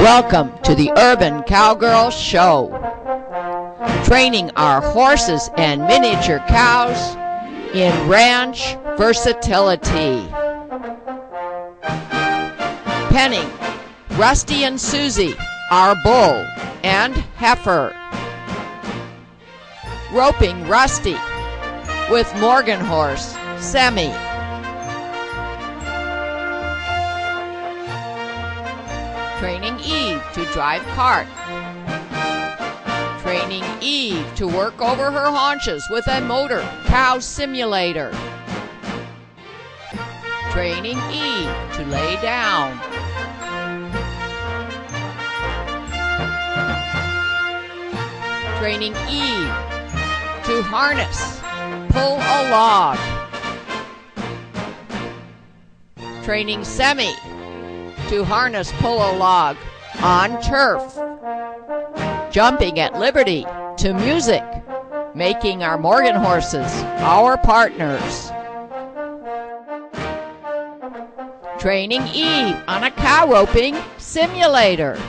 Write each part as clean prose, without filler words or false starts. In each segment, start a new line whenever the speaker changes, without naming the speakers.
Welcome to the Urban Cowgirl Show, training our horses and miniature cows in ranch versatility. Penning Rusty and Susie, our bull and heifer. Roping Rusty with Morgan horse, Semi. Training Eve to drive cart. Training Eve to work over her haunches with a motor cow simulator. Training Eve to lay down. Training Eve to harness, pull a log. Training Semi to harness, pull a log on turf. Jumping at liberty to music, making our Morgan horses our partners. Training Eve on a cow roping simulator.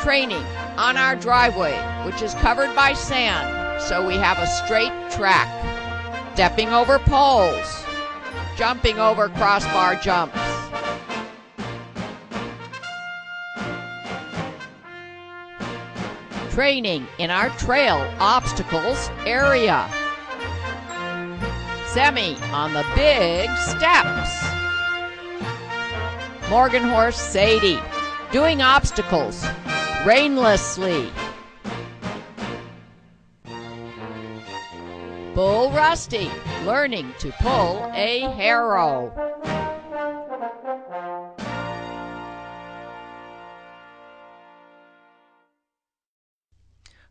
Training on our driveway, which is covered by sand, so we have a straight track. Stepping over poles, jumping over crossbar jumps. Training in our trail obstacles area. Semi on the big steps. Morgan horse Sadie doing obstacles rainlessly. Bull Rusty learning to pull a harrow.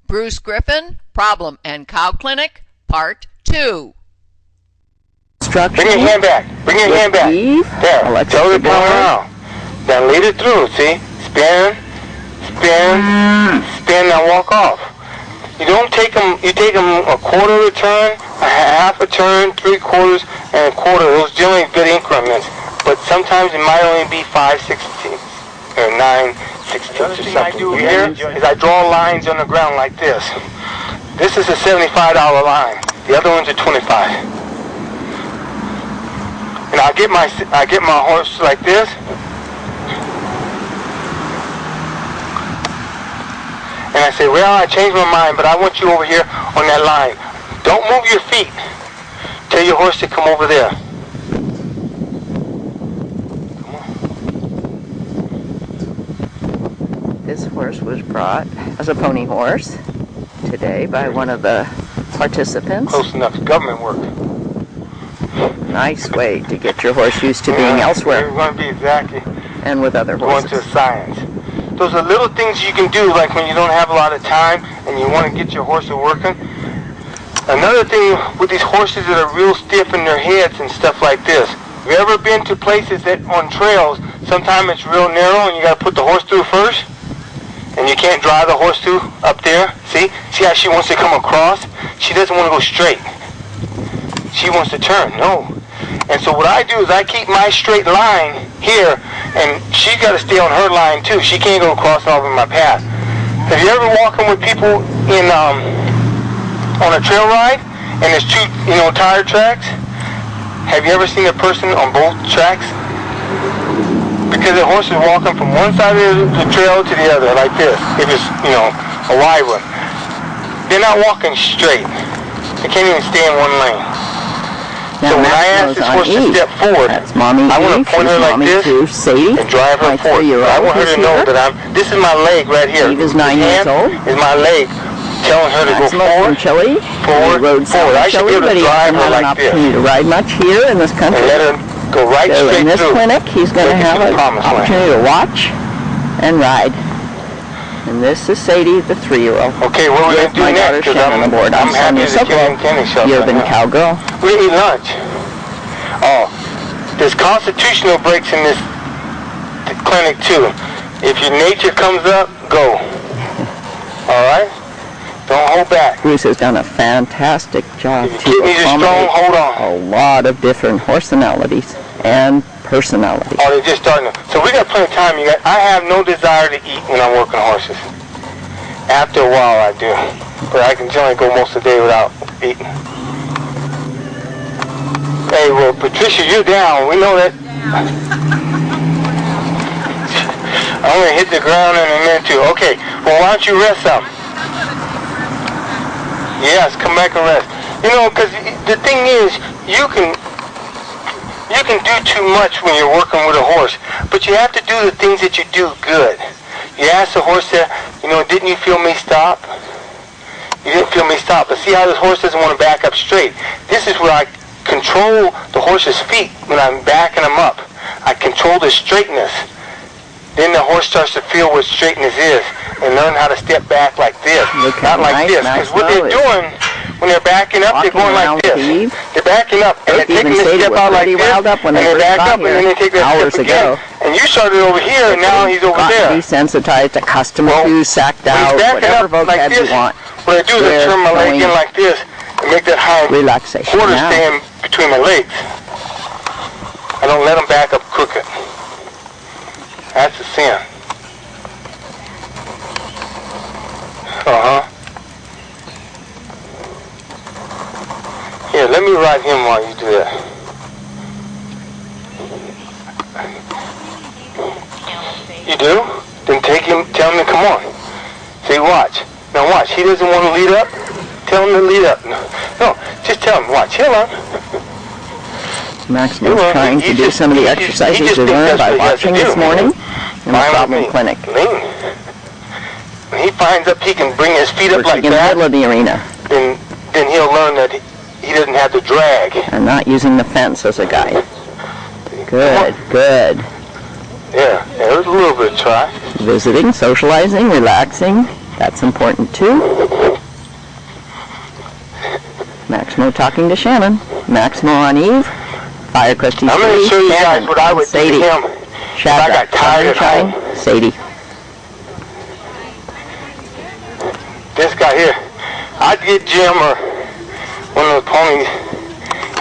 Bruce Griffin, Problem and Cow Clinic, Part 2.
Bring your hand back. Bring your hand back. There. Tell it to come around. Then lead it through. See? Spin. Spin. Spin. Now walk off. You don't take them. You take them a quarter of a turn, a half a turn, 3/4, and a quarter. Those generally good increments. But sometimes it might only be 5/16 or 9/16 or something. Here is I draw lines on the ground like this. This is a $75 line. The other ones are $25. And I get my horse like this. And I say, well, I changed my mind, but I want you over here on that line. Don't move your feet. Tell your horse to come over there. Come on.
This horse was brought as a pony horse today by one of the participants.
Close enough to government work.
Nice way to get your horse used to being elsewhere.
It's going to be exactly.
And with other horses.
Going to science. Those are little things you can do, like when you don't have a lot of time and you want to get your horse working. Another thing with these horses that are real stiff in their heads and stuff like this. Have you ever been to places that on trails, sometimes it's real narrow and you got to put the horse through first? And you can't drive the horse through up there? See? See how she wants to come across? She doesn't want to go straight. She wants to turn. No. And so what I do is I keep my straight line here, and she's got to stay on her line too. She can't go crossing over my path. Have you ever walking with people in on a trail ride, and there's two tire tracks? Have you ever seen a person on both tracks? Because the horse is walking from one side of the trail to the other like this. If it's a wide one, they're not walking straight. They can't even stay in one lane.
Now
so when I ask this horse to step forward, I want to point her like this and drive her forward. I want her to know that this is my leg right here.
Eve is 9 years old.
Is my leg telling her to go forward, forward. I should be able to drive her like this.
To ride much here in this country.
And let her go right straight through.
In this clinic, he's going to have an opportunity to watch and ride. And this is Sadie, the 3-year-old.
Okay, what are we going to do next? Because I'm happy to get in Kenny shelter.
You've been cowgirl.
We're going to eat lunch. Oh, there's constitutional breaks in this clinic too. If your nature comes up, go. All right? Don't hold back.
Bruce has done a fantastic job
If
to
your kidneys are strong, hold on.
a lot of different personalities and personalities.
Oh, they're just starting to. So we got plenty of time. You got. I have no desire to eat when I'm working horses. After a while, I do, but I can generally go most of the day without eating. Hey, well, Patricia, you're down. We know that. I'm gonna hit the ground in a minute too. Okay. Well, why don't you rest some? Yes, come back and rest. You know, because the thing is, you can do too much when you're working with a horse, but you have to do the things that you do good. You ask the horse that, you know, didn't you feel me stop? You didn't feel me stop. But see how this horse doesn't want to back up straight. This is where I control the horse's feet when I'm backing them up. I control the straightness. Then the horse starts to feel what straightness is and learn how to step back like this, not like this. Because what they're doing when they're backing up, they're going like this. They're backing up and they're taking this step out like this, and they back up and then they take that step again. And you started over here and now he's over there.
Desensitized, accustomed to, sacked out, whatever vocab you want.
What I do is I turn my leg in like this and make that high quarter stand between my legs. I don't let them back up crooked. That's a sin. Here, let me ride him while you do that. You do? Then take him, tell him to come on. Say, watch. Now watch, he doesn't want to lead up. Tell him to lead up. No, just tell him, watch, he'll learn.
Maximus trying to do some of the exercises we learned by watching this morning in the problem clinic.
When he finds up he can bring his feet up like that,
in the middle of the arena,
then he'll learn that he doesn't have to drag.
And not using the fence as a guide. Good, good.
Yeah, it was a little bit of try.
Visiting, socializing, relaxing, that's important too. Maximo talking to Shannon. Maximo on Eve. Firecrest
I'm going to show you guys what I would do to him if I got tired at home.
Sadie.
This guy here, I'd get Jim or one of the ponies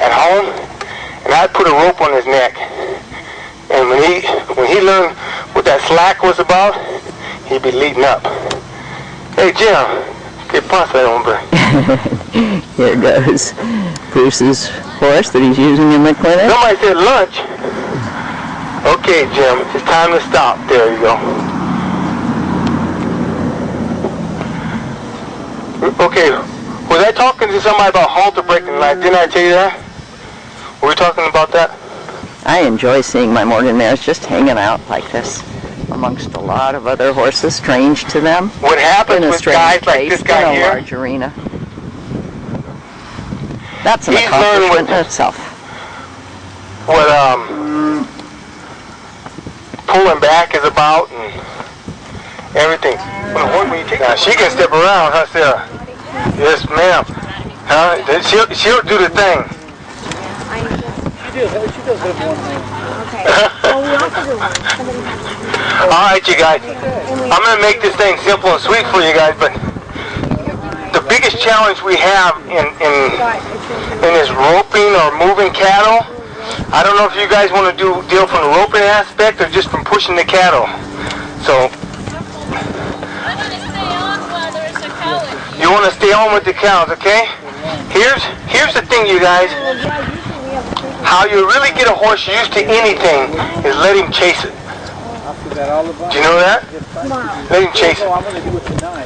at home, and I'd put a rope on his neck. And when he learned what that slack was about, he'd be leading up. Hey Jim, que pasa, hombre?
Here goes Bruce's horse that he's using in the clinic.
Somebody said lunch. Okay, Jim, it's time to stop. There you go. Okay, was I talking to somebody about halter breaking life? Didn't I tell you that? Were we talking about that?
I enjoy seeing my Morgan mares just hanging out like this amongst a lot of other horses, strange to them.
What happens with guys like this guy here?
In a large arena. That's an accomplishment in itself.
What pulling back is about and everything. Now she can step around, huh, Sarah? Yes, ma'am. Huh? She'll do the thing.
She does have one thing. Okay. Well, we also do one.
All right, you guys. I'm going to make this thing simple and sweet for you guys, but the biggest challenge we have in this roping or moving cattle, I don't know if you guys want to deal from the roping aspect or just from pushing the cattle. So you want to stay on with the cows, okay? Here's the thing, you guys. How you really get a horse used to anything is let him chase it. Do you know that? Let him chase it.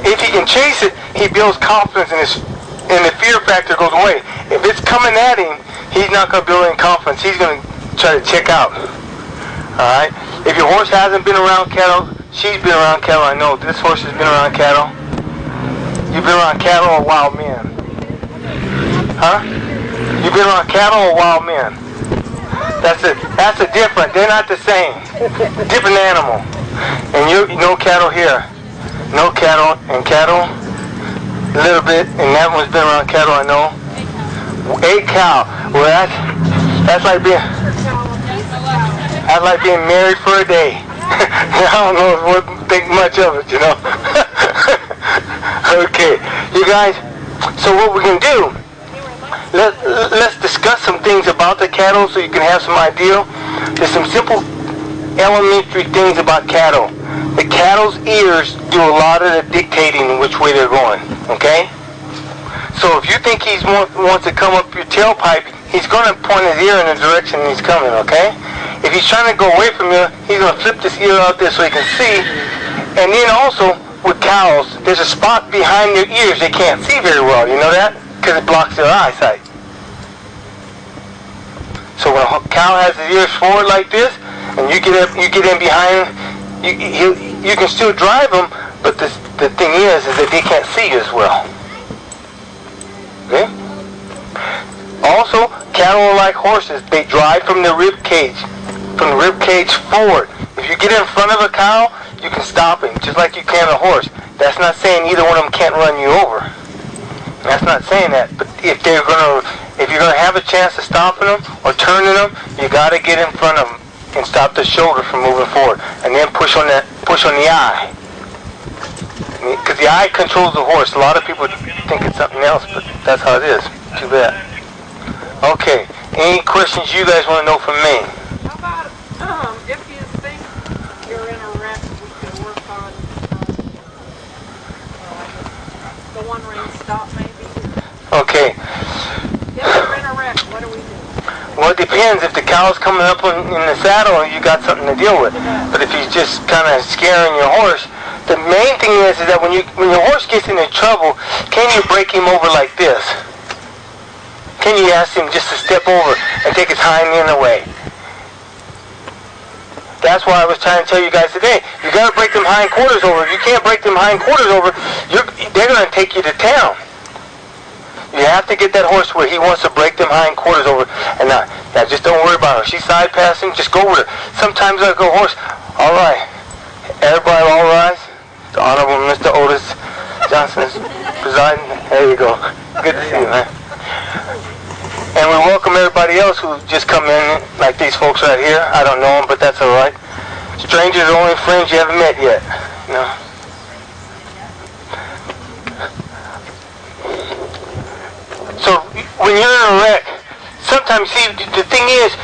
If he can chase it, he builds confidence and the fear factor goes away. If it's coming at him, he's not going to build any confidence. He's going to try to check out. Alright? If your horse hasn't been around cattle, she's been around cattle, I know. This horse has been around cattle. You've been around cattle or wild men? Huh? You've been around cattle or wild men? That's a different. They're not the same. Different animal. And no cattle here. No cattle and cattle. A little bit. And that one's been around cattle, I know. A cow. Well, that's like being married for a day. I don't know if we'll think much of it, you know. Okay, you guys, so what we're going to do, let's discuss some things about the cattle so you can have some idea. There's some simple elementary things about cattle. The cattle's ears do a lot of the dictating which way they're going, okay? So if you think he wants to come up your tailpipe, he's going to point his ear in the direction he's coming, okay? If he's trying to go away from you, he's going to flip this ear out there so he can see. And then also, with cows, there's a spot behind their ears they can't see very well. You know that? Because it blocks their eyesight. So when a cow has his ears forward like this, and you get in behind him, you can still drive them, but the thing is that they can't see you as well. Okay? Also, cattle are like horses. They drive from the rib cage forward. If you get in front of a cow, you can stop him, just like you can a horse. That's not saying either one of them can't run you over. That's not saying that. But if you're gonna have a chance of stopping them or turning them, you got to get in front of them and stop the shoulder from moving forward, and then push on the eye, because the eye controls the horse. A lot of people think it's something else, but that's how it is. Too bad. Okay. Any questions you guys want to know from me?
How about if you think you're in a wreck, we could work on the one ring stop maybe?
Okay.
If you're in a wreck, what do we do?
Well, it depends. If the cow's coming up in the saddle, you got something to deal with. But if he's just kind of scaring your horse, the main thing is that when your horse gets into trouble, can you break him over like this? Can you ask him just to step over and take his hind end away? That's why I was trying to tell you guys today. You got to break them hind quarters over. If you can't break them hind quarters over, they're going to take you to town. You have to get that horse where he wants to break them hind quarters over. And now just don't worry about her. She's side passing, just go with her. Sometimes I go, horse, all right. Everybody all rise. The Honorable Mr. Otis Johnson is presiding. There you go. Good to see you, man. And we welcome everybody else who just come in, like these folks right here. I don't know them, but that's all right. Strangers are only friends you haven't met yet. You know? So when you're in a wreck, sometimes, see, the thing is,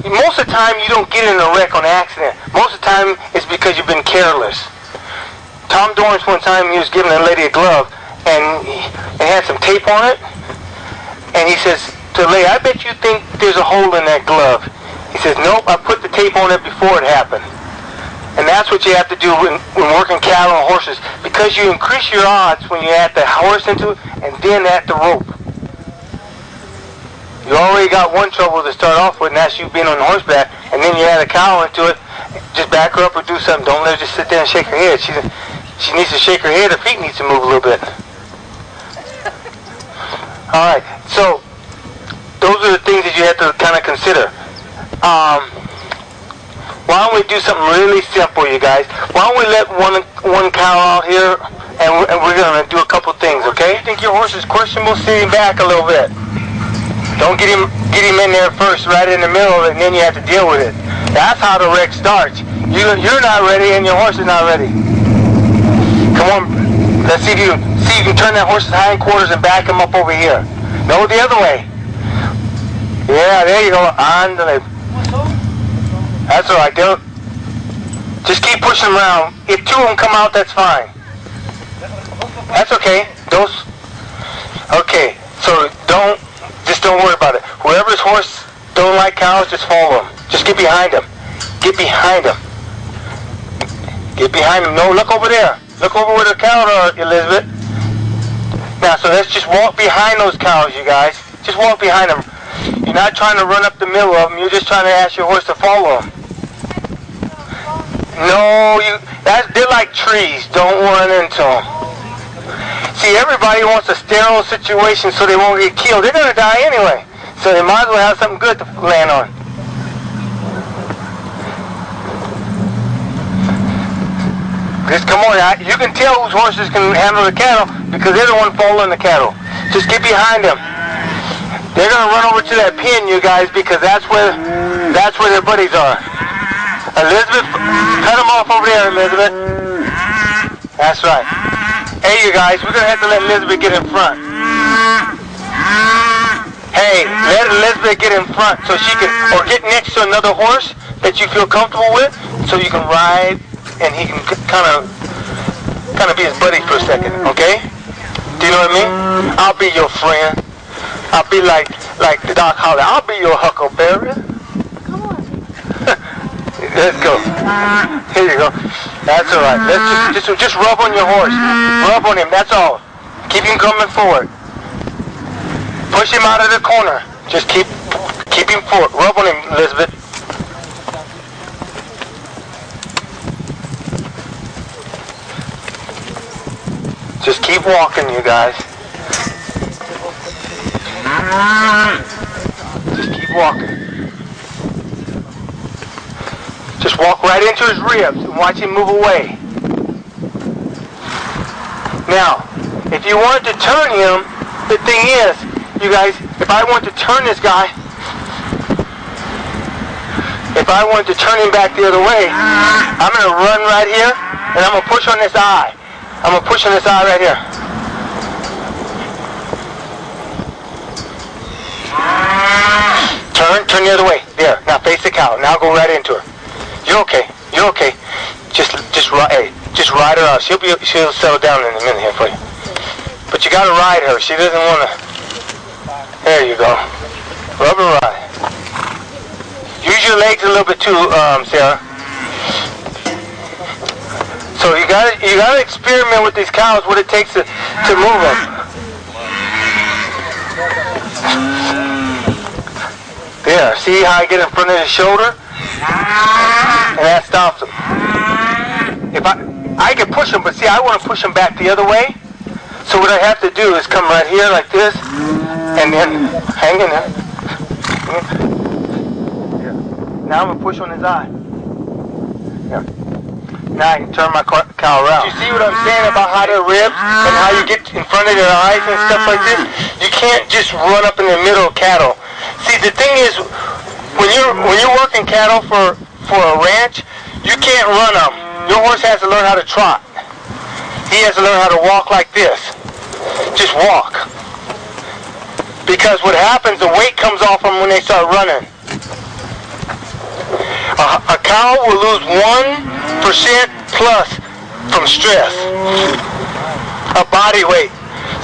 most of the time you don't get in a wreck on accident. Most of the time it's because you've been careless. Tom Dorrance one time, he was giving a lady a glove, and it had some tape on it. And he says to the lady, I bet you think there's a hole in that glove. He says, nope, I put the tape on it before it happened. And that's what you have to do when working cattle and horses, because you increase your odds when you add the horse into it and then add the rope. You already got one trouble to start off with, and that's you being on horseback, and then you add a cow into it. Just back her up or do something. Don't let her just sit there and shake her head. She needs to shake her head. Her feet needs to move a little bit. All right. So those are the things that you have to kind of consider. Why don't we do something really simple, you guys? Why don't we let one cow out here, and we're going to do a couple things, okay? You think your horse is questionable? Sit him back a little bit. Don't get him in there first, right in the middle, and then you have to deal with it. That's how the wreck starts. You're not ready, and your horse is not ready. Come on, let's see if you can turn that horse's hindquarters and back him up over here. No, the other way. Yeah, there you go. Andale. That's all right. Just keep pushing them around. If two of them come out, that's fine. That's okay. Okay. So don't worry about it. Whoever's horse don't like cows, just follow them. Just get behind them. Get behind them. Get behind them. No, look over there. Look over where the cows are, Elizabeth. Now, so let's just walk behind those cows, you guys. Just walk behind them. You're not trying to run up the middle of them. You're just trying to ask your horse to follow them. No, they're like trees. Don't run into them. See, everybody wants a sterile situation so they won't get killed. They're going to die anyway. So they might as well have something good to land on. Just come on, you can tell whose horses can handle the cattle because they're the one following the cattle. Just get behind them. They're going to run over to that pen, you guys, because that's where their buddies are. Elizabeth, cut them off over there, Elizabeth. That's right. Hey, you guys, we're gonna have to let Elizabeth get in front. Hey, let Elizabeth get in front so she can, or get next to another horse that you feel comfortable with, so you can ride and he can kind of be his buddy for a second, okay? Do you know what I mean? I'll be your friend. I'll be like the Doc Holly. I'll be your huckleberry.
Come on.
Let's go. Here you go. That's all right. Let's just rub on your horse. Rub on him. That's all. Keep him coming forward. Push him out of the corner. Just keep him forward. Rub on him, Elizabeth. Just keep walking, you guys. Just keep walking. Just walk right into his ribs and watch him move away. Now, if you want to turn him, the thing is, you guys, if I want to turn this guy, if I want to turn him back the other way, I'm going to run right here and I'm going to push on this eye. I'm going to push on this eye right here. Turn the other way. There. Now face the cow. Now go right into her. You're okay. You're okay. Just ride her out. She'll settle down in a minute here for you. But you gotta ride her. She doesn't wanna. There you go. Rub her ride. Use your legs a little bit too, Sarah. So you gotta experiment with these cows, what it takes to move them. There, see how I get in front of his shoulder? And that stops him. If I can push him, but see, I want to push him back the other way. So what I have to do is come right here like this, and then hang in there. Yeah. Now I'm going to push on his eye. Yeah. Now I can turn my cow around. You see what I'm saying about how their ribs and how you get in front of their eyes and stuff like this? You can't just run up in the middle of cattle. See, the thing is, when you're working cattle for a ranch, you can't run them. Your horse has to learn how to trot. He has to learn how to walk like this. Just walk. Because what happens, the weight comes off them when they start running. A cow will lose 1% plus from stress of body weight.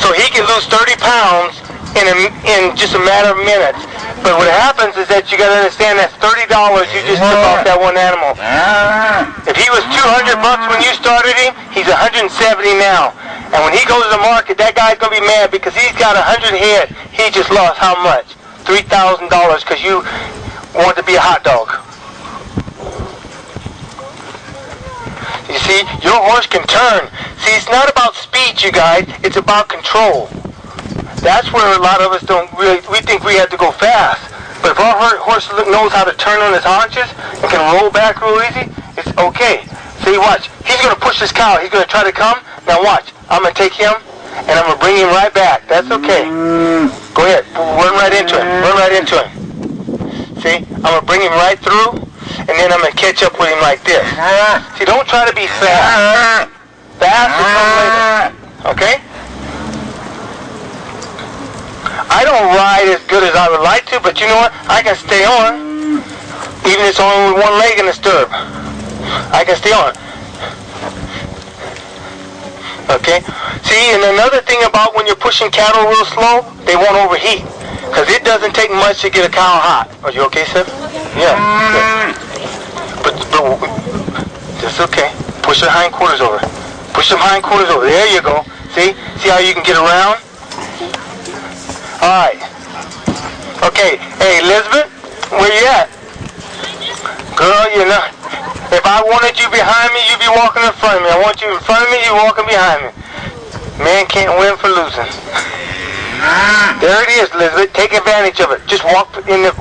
So he can lose 30 pounds in just a matter of minutes. But what happens is that you got to understand that's $30 you just took off that one animal. If he was $200 when you started him, he's $170 now. And when he goes to the market, that guy's going to be mad because he's got 100 head. He just lost how much? $3,000 because you want to be a hot dog. You see, your horse can turn. See, it's not about speed, you guys. It's about control. That's where a lot of us we think we have to go fast. But if our horse knows how to turn on his haunches and can roll back real easy, it's okay. See, watch. He's going to push this cow. He's going to try to come. Now watch. I'm going to take him and I'm going to bring him right back. That's okay. Go ahead. Run right into him. Run right into him. See, I'm going to bring him right through and then I'm going to catch up with him like this. See, don't try to be fast. Fast will come later. Okay? I don't ride as good as I would like to, but you know what? I can stay on. Even if it's only with one leg in the stirrup. I can stay on. Okay? See, and another thing about when you're pushing cattle real slow, they won't overheat. Because it doesn't take much to get a cow hot. Are you okay, Seth? Yeah. But that's okay. Push your hindquarters over. Push them hindquarters over. There you go. See? See how you can get around? Alright. Okay. Hey, Elizabeth, where you at? Girl, you're not. If I wanted you behind me, you'd be walking in front of me. I want you in front of me, you're walking behind me. Man can't win for losing. There it is, Elizabeth. Take advantage of it. Just walk in the...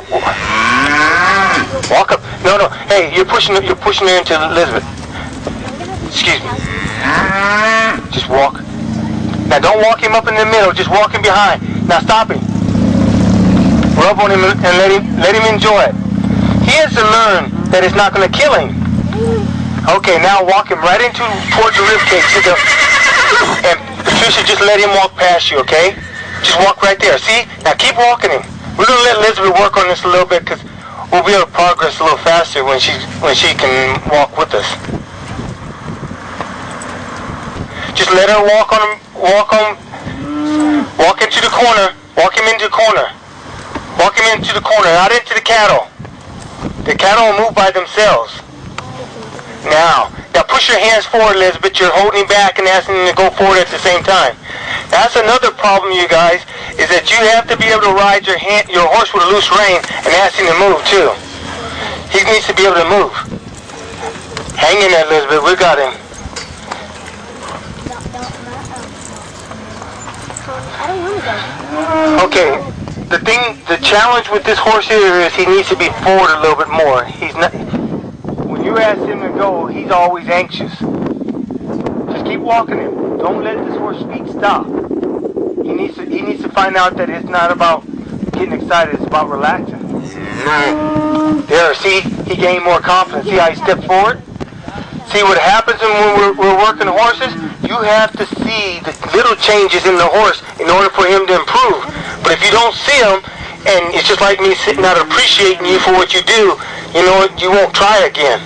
Walk up. No. Hey, you're pushing her into Elizabeth. Excuse me. Just walk. Now don't walk him up in the middle. Just walk him behind. Now stop him. Rub on him and let him enjoy it. He has to learn that it's not going to kill him. Okay, now walk him right towards the rib cage. And Patricia, just let him walk past you, okay? Just walk right there. See? Now keep walking him. We're going to let Elizabeth work on this a little bit because we'll be able to progress a little faster when she can walk with us. Just let her walk into the corner. Walk him into the corner. Walk him into the corner, not into the cattle. The cattle will move by themselves. Now push your hands forward, Elizabeth. You're holding him back and asking him to go forward at the same time. That's another problem, you guys, is that you have to be able to ride your horse with a loose rein and ask him to move too. He needs to be able to move. Hang in there, Elizabeth. We got him. Okay. The challenge with this horse here is he needs to be forward a little bit more. He's not. When you ask him to go, he's always anxious. Just keep walking him. Don't let this horse's feet stop. He needs to find out that it's not about getting excited. It's about relaxing. There. See, he gained more confidence. See how he stepped forward? See what happens when we're working horses? You have to see the little changes in the horse in order for him to improve. But if you don't see them, and it's just like me sitting out appreciating you for what you do, you know what, you won't try again.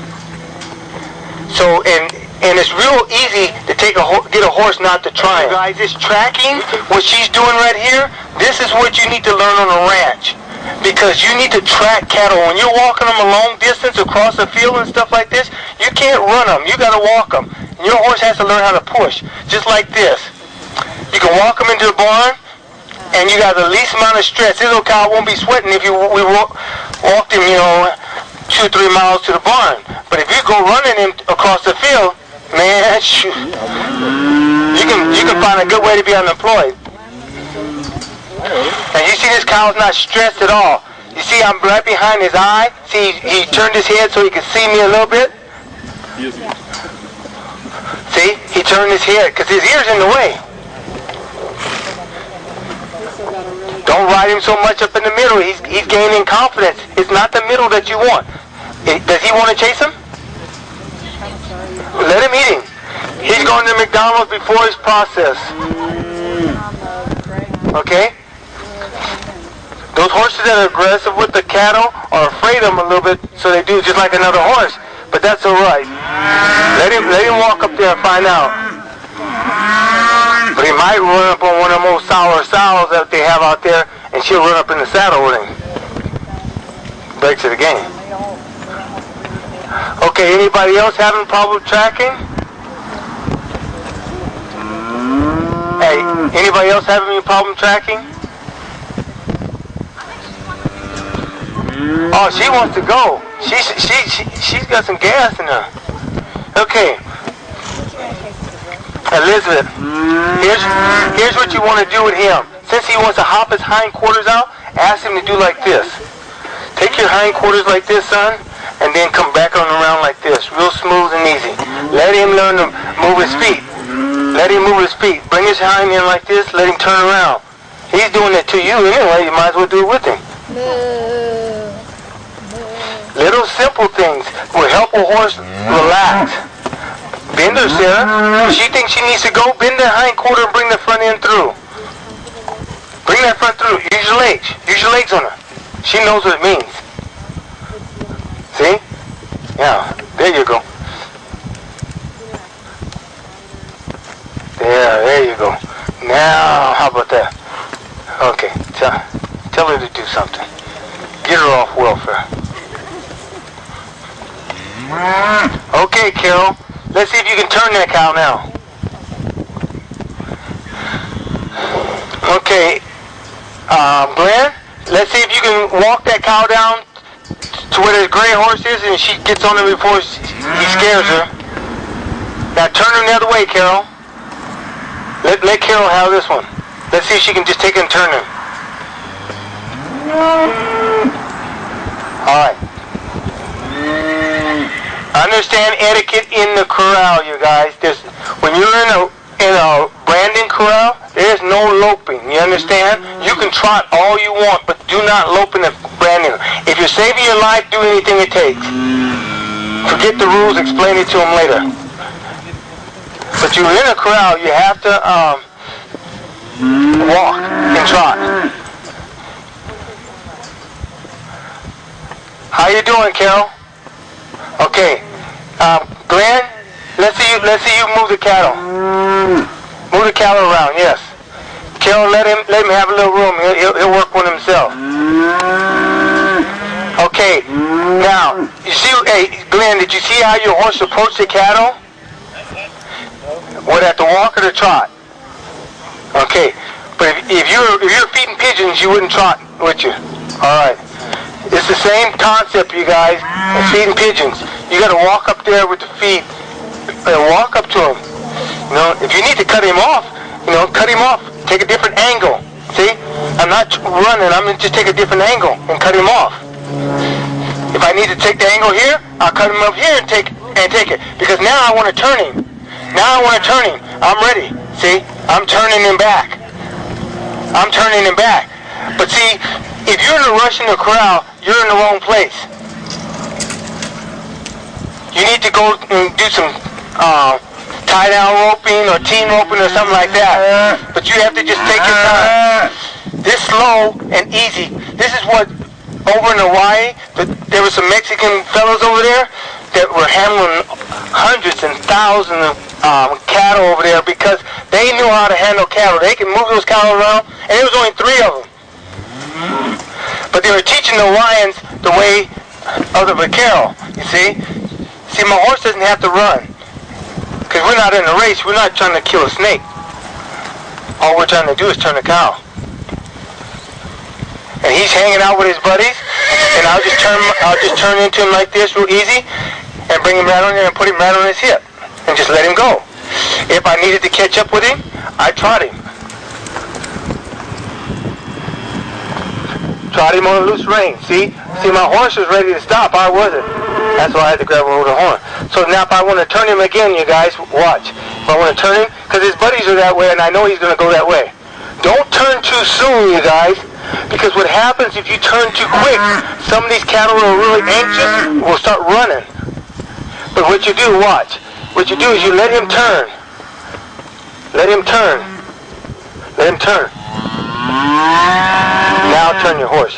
So, and it's real easy to get a horse not to try. Guys, this tracking, what she's doing right here, this is what you need to learn on a ranch. Because you need to track cattle. When you're walking them a long distance across the field and stuff like this, you can't run them. You got to walk them. And your horse has to learn how to push. Just like this. You can walk them into the barn, and you got the least amount of stress. This little cow won't be sweating if we walked him, 2 or 3 miles to the barn. But if you go running him across the field, man, shoot, you can find a good way to be unemployed. Now you see this cow's not stressed at all. You see I'm right behind his eye. See he turned his head so he could see me a little bit. See, he turned his head because his ear's in the way. Don't ride him so much up in the middle. He's gaining confidence. It's not the middle that you want. Does he want to chase him? Let him eat him. He's going to McDonald's before his process. Okay? Those horses that are aggressive with the cattle are afraid of them a little bit, so they do just like another horse. But that's all right. Let him walk up there and find out. But he might run up on one of them old sour sows that they have out there, and she'll run up in the saddle with him. Breaks it again. Okay, anybody else having problem tracking? Hey, anybody else having any problem tracking? Oh, she wants to go. She's got some gas in her. Okay. Elizabeth, here's what you want to do with him. Since he wants to hop his hindquarters out, ask him to do like this. Take your hindquarters like this, son, and then come back on around like this. Real smooth and easy. Let him learn to move his feet. Let him move his feet. Bring his hind in like this. Let him turn around. He's doing it to you anyway. You might as well do it with him. Little simple things will help a horse relax. Bend her, Sarah. If she thinks she needs to go, bend the hind quarter and bring the front end through. Bring that front through. Use your legs. Use your legs on her. She knows what it means. See? Yeah. There you go. There you go. Now, how about that? Okay. Tell her to do something. Get her off welfare. Okay, Carol. Let's see if you can turn that cow now. Okay. Glenn, let's see if you can walk that cow down to where the gray horse is and she gets on him before he scares her. Now turn him the other way, Carol. Let Carol have this one. Let's see if she can just take it and turn him. Alright. Understand etiquette in the corral, you guys. When you're in a branding corral, there's no loping. You understand? You can trot all you want, but do not lope in the branding. If you're saving your life, do anything it takes. Forget the rules. Explain it to them later. But you're in a corral. You have to walk and trot. How you doing, Carol? Okay. Glenn, let's see you move the cattle. Move the cattle around, yes. Carol, let him have a little room. He'll work with himself. Okay. Now, you see, hey, Glenn, did you see how your horse approached the cattle? Would have to walk or to trot? Okay. But if you're feeding pigeons, you wouldn't trot, would you? All right. It's the same concept, you guys, as feeding pigeons. You got to walk up there with the feet and walk up to him. You know, if you need to cut him off, cut him off. Take a different angle. See? I'm not running. I'm going to just take a different angle and cut him off. If I need to take the angle here, I'll cut him up here and take it. Because now I want to turn him. Now I want to turn him. I'm ready. See? I'm turning him back. I'm turning him back. But see, if you're in a rush in the corral, you're in the wrong place. You need to go and do some tie-down roping or team roping or something like that. But you have to just take your time. This slow and easy. This is what, over in Hawaii, there were some Mexican fellows over there that were handling hundreds and thousands of cattle over there because they knew how to handle cattle. They could move those cattle around, and there was only 3 of them. But they were teaching the Hawaiians the way of the vaquero, you see? See, my horse doesn't have to run. Because we're not in a race. We're not trying to kill a snake. All we're trying to do is turn a cow. And he's hanging out with his buddies, and I'll just turn into him like this real easy, and bring him right on there and put him right on his hip, and just let him go. If I needed to catch up with him, I trot him. Trot him on a loose rein. See, my horse was ready to stop. I wasn't. That's why I had to grab hold of the horn. So now if I want to turn him again, you guys, watch. If I want to turn him, because his buddies are that way, and I know he's going to go that way. Don't turn too soon, you guys, because what happens if you turn too quick, some of these cattle are really anxious, will start running. But what you do, watch. What you do is you let him turn. Let him turn. Let him turn. Now turn your horse.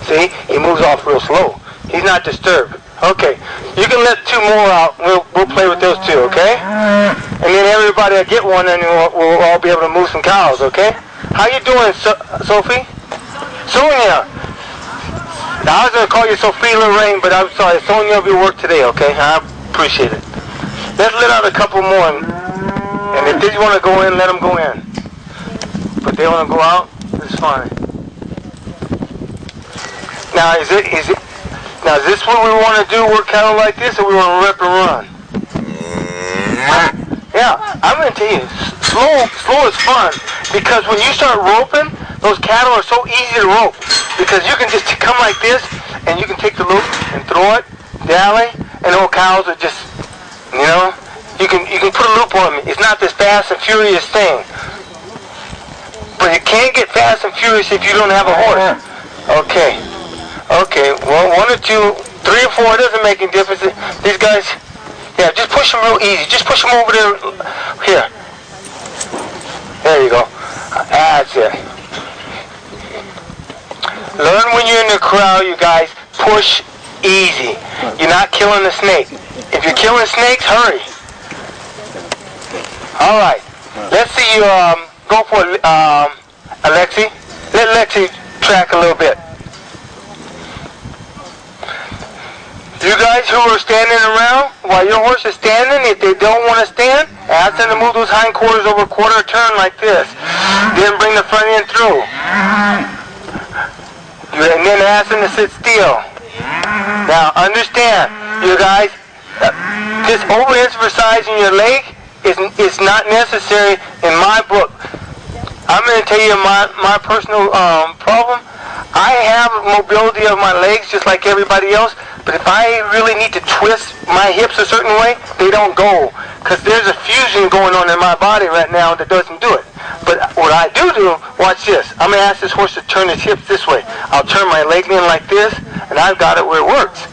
See, he moves off real slow. He's not disturbed. Okay, you can let 2 more out. We'll play with those 2, okay? And then everybody will get one, and we'll all be able to move some cows, okay? How you doing, Sophie? Sonia. Now, I was going to call you Sophie Lorraine, but I'm sorry. Sonia will be work today, okay? I appreciate it. Let's let out a couple more. And if they want to go in, let them go in. But they want to go out, it's fine. Now, is this what we want to do, work cattle like this, or we want to rip and run? Yeah, I'm going to tell you, slow is fun, because when you start roping, those cattle are so easy to rope, because you can just come like this, and you can take the loop and throw it, dally, and those cows are just, you can put a loop on them. It's not this fast and furious thing. But you can't get fast and furious if you don't have a horse. Okay. Okay, well, 1 or 2, 3 or 4, it doesn't make any difference. These guys, yeah, just push them real easy. Just push them over there. Here. There you go. That's it. Learn when you're in the corral, you guys, push easy. You're not killing the snake. If you're killing snakes, hurry. All right. Let's see you go for Alexi. Let Alexi track a little bit. You guys who are standing around while your horse is standing, if they don't want to stand, ask them to move those hindquarters over a quarter turn like this. Then bring the front end through. And then ask them to sit still. Now understand, you guys, just overemphasizing your leg is not necessary in my book. I'm going to tell you my personal problem. I have mobility of my legs just like everybody else, but if I really need to twist my hips a certain way, they don't go. Because there's a fusion going on in my body right now that doesn't do it. But what I do, watch this. I'm going to ask this horse to turn his hips this way. I'll turn my leg in like this, and I've got it where it works.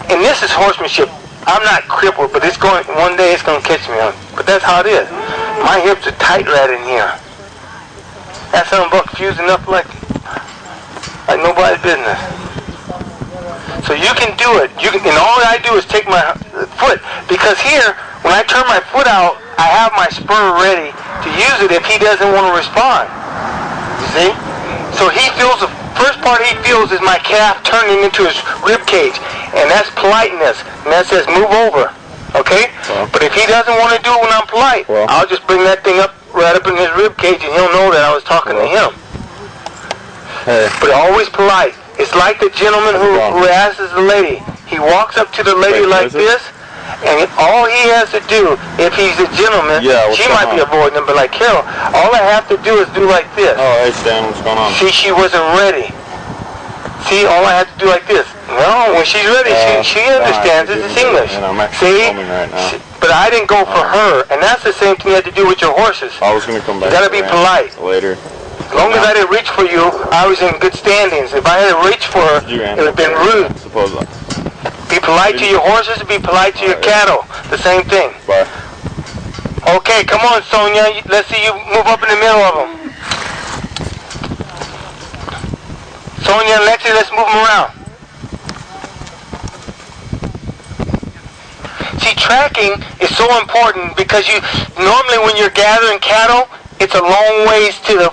And this is horsemanship. I'm not crippled, but one day it's going to catch me. But that's how it is. My hips are tight right in here. That son of a buck fusing up like nobody's business. So you can do it. And all I do is take my foot. Because here, when I turn my foot out, I have my spur ready to use it if he doesn't want to respond. You see? So he feels, the first part he feels is my calf turning into his rib cage. And that's politeness. And that says move over. Okay? But if he doesn't want to do it when I'm polite, I'll just bring that thing up right up in his rib cage and he'll know that I was talking to him. But always polite. It's like the gentleman who asks the lady. He walks up to the lady like this, and all he has to do, if he's a gentleman, she might be avoiding him, but like Carol, all I have to do is do like this.
Oh, hey Stan, what's going on?
See, she wasn't ready. See, all I have to do like this. No, when she's ready, she understands. This is English. See? But I didn't go for her, and that's the same thing you have to do with your horses.
I was going to come back.
You got to be polite.
Later.
As long as I didn't reach for you, I was in good standings. If I had reached for her, it would have been rude. Be polite to your horses, be polite to your cattle. The same thing.
Bye.
Okay, come on, Sonia. Let's see you move up in the middle of them. Sonia and Lexi, let's move them around. See, tracking is so important because normally when you're gathering cattle, it's a long ways to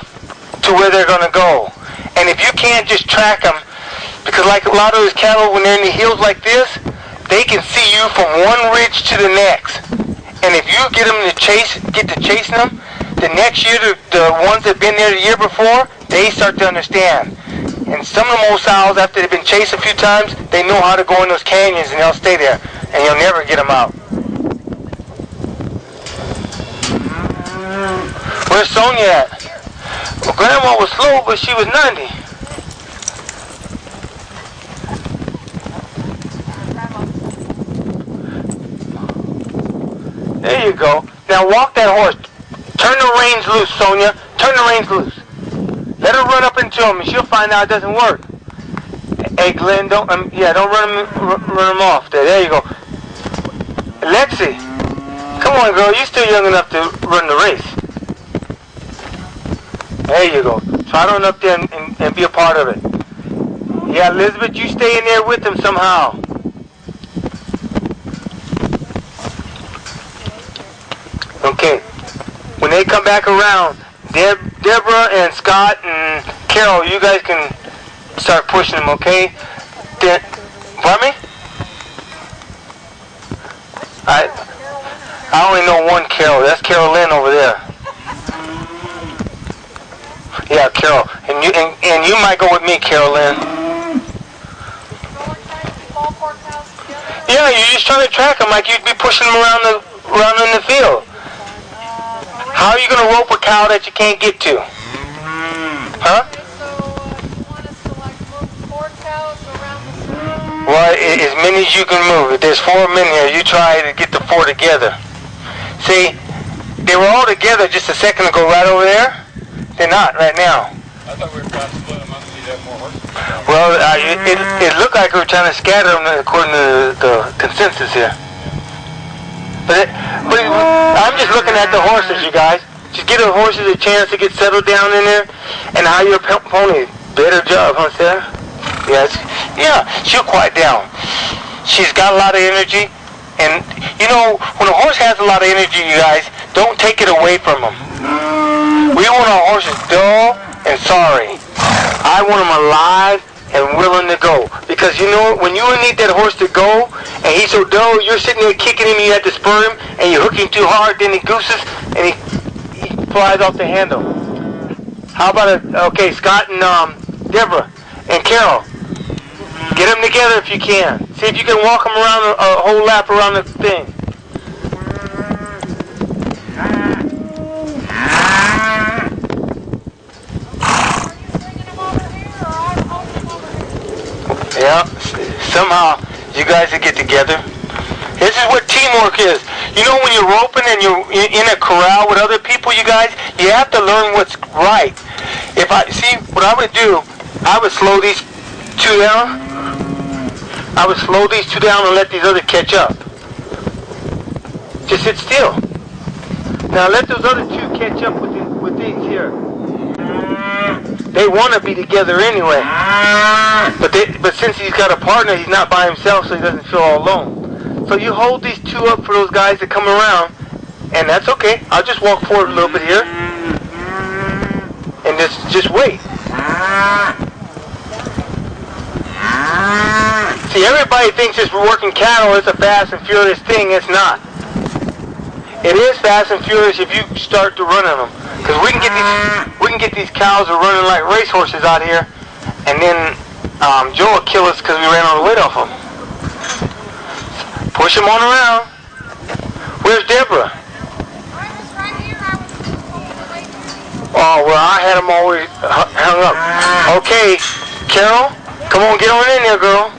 where they're going to go. And if you can't just track them, because like a lot of those cattle, when they're in the hills like this, they can see you from one ridge to the next. And if you get to chasing them, the next year, the ones that have been there the year before, they start to understand. And some of the most owls, after they've been chased a few times, they know how to go in those canyons and they'll stay there. And you'll never get them out. Where's Sonia at? Well, Grandma was slow, but she was 90. There you go. Now walk that horse. Turn the reins loose, Sonia. Turn the reins loose. Let her run up into him, and she'll find out it doesn't work. Hey, Glenn, don't run him off there. There you go. Lexi, come on, girl. You're still young enough to run the race. There you go. Try to run up there and be a part of it. Yeah, Elizabeth, you stay in there with them somehow. Okay. When they come back around, Deborah and Scott and Carol, you guys can start pushing them, okay? Pardon me? I only know one Carol. That's Carol Lynn over there. Yeah, Carol. And you might go with me, Carol Lynn. Yeah, you're just trying to track them like you'd be pushing them around in the field. How are you going to rope a cow that you can't get to? Huh? Well, as many as you can move. If there's 4 men here, you try to get the 4 together. See, they were all together just a second ago right over there. They're not right now.
I thought we were trying to split them up so you'd have more horses.
Well, it looked like we were trying to scatter them according to the consensus here. But I'm just looking at the horses, you guys. Just give the horses a chance to get settled down in there. And how your pony. Better job, huh, Sarah? Yes. Yeah, she'll quiet down. She's got a lot of energy. And, you know, when a horse has a lot of energy, you guys, don't take it away from them. We want our horses dull and sorry. I want them alive and willing to go. Because, you know, when you need that horse to go, and he's so dull, you're sitting there kicking him, you have to spur him, and you hook him too hard, then he gooses, and he flies off the handle. How about okay, Scott and Deborah and Carol. Get them together if you can. See if you can walk them around a whole lap around the thing. Yeah, somehow you guys will get together. This is what teamwork is. You know when you're roping and you're in a corral with other people, you guys, you have to learn what's right. If I see what I would do, I would slow these 2 down. I would slow these 2 down and let these others catch up. Just sit still. Now let those other two catch up with these here. They want to be together anyway. But since he's got a partner, he's not by himself, so he doesn't feel all alone. So you hold these two up for those guys that come around, and that's okay. I'll just walk forward a little bit here, and just wait. See, everybody thinks this working cattle is a fast and furious thing. It's not. It is fast and furious if you start to run on them, because we can get these cows are running like racehorses out here, and then Joe will kill us because we ran all the weight off them. Push them on around. Where's Deborah? Oh, well, I had them always hung up. Okay, Carol, come on, get on in there, girl.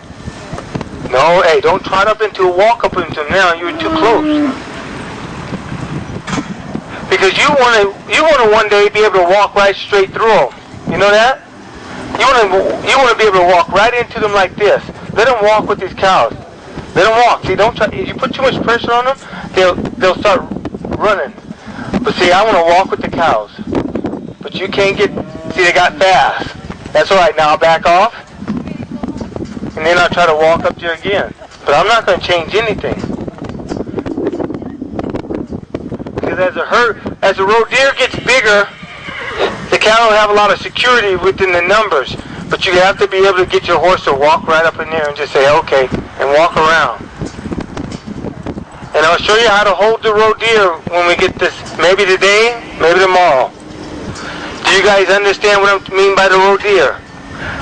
No, hey, don't trot up into walk up into them now. You're too close. Because you want to one day be able to walk right straight through them. You know that? You want to be able to walk right into them like this. Let them walk with these cows. Let them walk. See, don't try. If you put too much pressure on them, they'll start running. But see, I want to walk with the cows. But you can't get. See, they got fast. That's all right. Now I'll back off, and then I'll try to walk up there again. But I'm not going to change anything. Because as the roe deer gets bigger, the cattle have a lot of security within the numbers. But you have to be able to get your horse to walk right up in there and just say, okay, and walk around. And I'll show you how to hold the roe deer when we get this, maybe today, maybe tomorrow. Do you guys understand what I mean by the roe deer?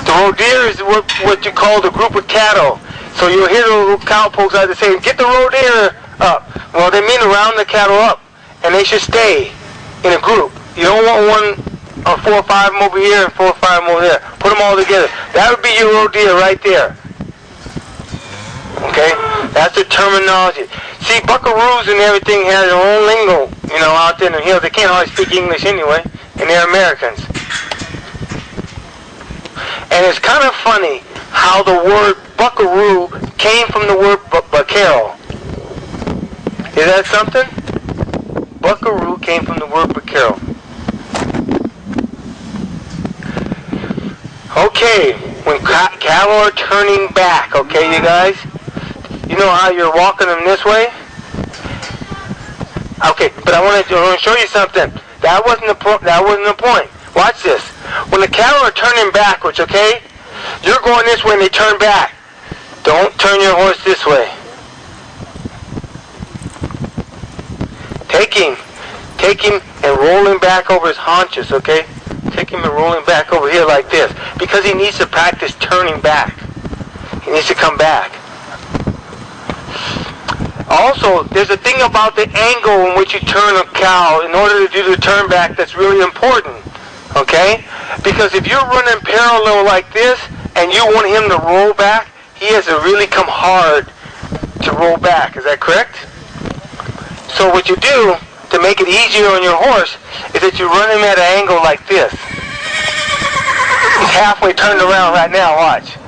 The roe deer is what you call the group of cattle. So you'll hear the little cowpokes out there saying, get the roe deer up. Well, they mean around the cattle up. And they should stay in a group. You don't want 1 or 4 or 5 of them over here and 4 or 5 of them over there. Put them all together. That would be your roe deer right there. Okay? That's the terminology. See, buckaroos and everything have their own lingo, out there in the hills. They can't hardly speak English anyway, and they're Americans. And it's kind of funny how the word buckaroo came from the word vaquero. Is that something? Buckaroo came from the word vaquero. Okay, when cattle are turning back, okay, you guys? You know how you're walking them this way? Okay, but I want to show you something. That wasn't the point. Watch this. When the cattle are turning backwards, okay? You're going this way and they turn back. Don't turn your horse this way. Take him and roll him back over his haunches, okay? Take him and roll him back over here like this. Because he needs to practice turning back. He needs to come back. Also, there's a thing about the angle in which you turn a cow in order to do the turn back that's really important, okay? Because if you're running parallel like this and you want him to roll back, he has to really come hard to roll back. Is that correct? So what you do to make it easier on your horse is that you run him at an angle like this. He's halfway turned around right now, watch.